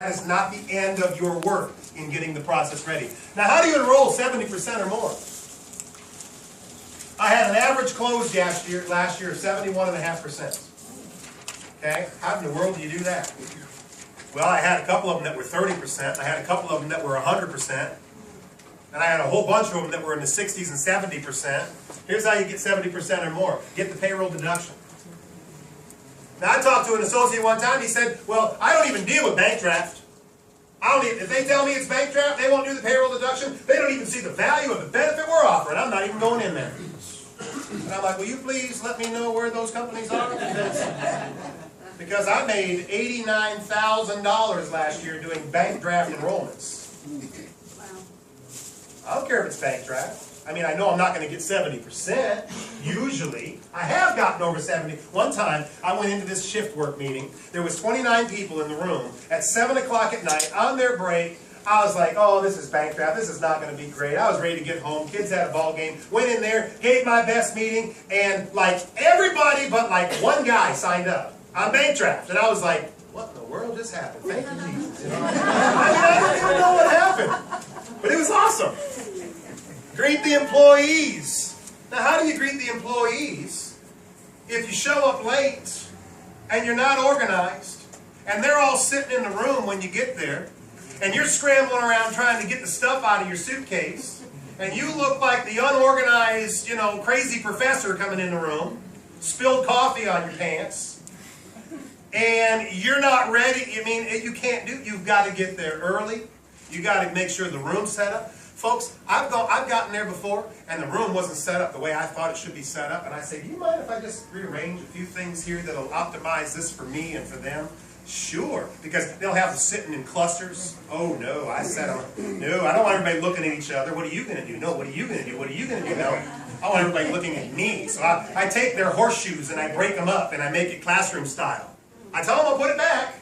That is not the end of your work in getting the process ready. Now, how do you enroll 70% or more? I had an average close last year of 71.5%. Okay? How in the world do you do that? Well, I had a couple of them that were 30%. I had a couple of them that were 100%. And I had a whole bunch of them that were in the 60s and 70%. Here's how you get 70% or more. Get the payroll deduction. Now, I talked to an associate one time. He said, well, I don't even deal with bank draft. If they tell me it's bank draft, they won't do the payroll deduction. They don't even see the value of the benefit we're offering. I'm not even going in there. And I'm like, will you please let me know where those companies are? Because I made $89,000 last year doing bank draft enrollments. I don't care if it's bank draft. I mean, I know I'm not going to get 70%, usually. I have gotten over 70. One time, I went into this shift work meeting. There was 29 people in the room. At 7 o'clock at night, on their break, I was like, oh, this is bank draft. This is not going to be great. I was ready to get home. Kids had a ball game. Went in there, gave my best meeting, and like everybody but like one guy signed up on bank draft. And I was like, what in the world just happened? Thank you, Jesus. You know? I don't even know what happened. But it was awesome. Greet the employees. Now, how do you greet the employees if you show up late and you're not organized and they're all sitting in the room when you get there and you're scrambling around trying to get the stuff out of your suitcase and you look like the unorganized, crazy professor coming in the room, spilled coffee on your pants, and you're not ready? You can't do. You've got to get there early. You got to make sure the room's set up. Folks, I've gotten there before, and the room wasn't set up the way I thought it should be set up. And I say, do you mind if I just rearrange a few things here that'll optimize this for me and for them? Sure, because they'll have them sitting in clusters. Oh, no, I don't want everybody looking at each other. What are you going to do? No, what are you going to do? What are you going to do? No, I want everybody looking at me. So I take their horseshoes and I break them up and I make it classroom style. I tell them I'll put it back,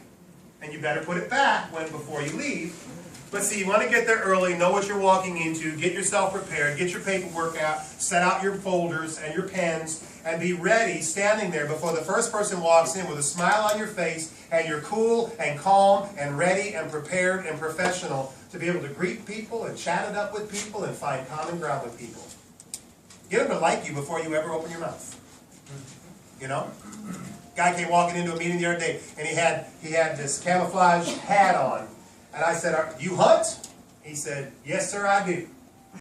and you better put it back before you leave. But see, you want to get there early, know what you're walking into, get yourself prepared, get your paperwork out, set out your folders and your pens, and be ready standing there before the first person walks in with a smile on your face, and you're cool and calm and ready and prepared and professional to be able to greet people and chat it up with people and find common ground with people. Get them to like you before you ever open your mouth. Guy came walking into a meeting the other day, and he had this camouflage hat on. And I said, you hunt? He said, yes, sir, I do.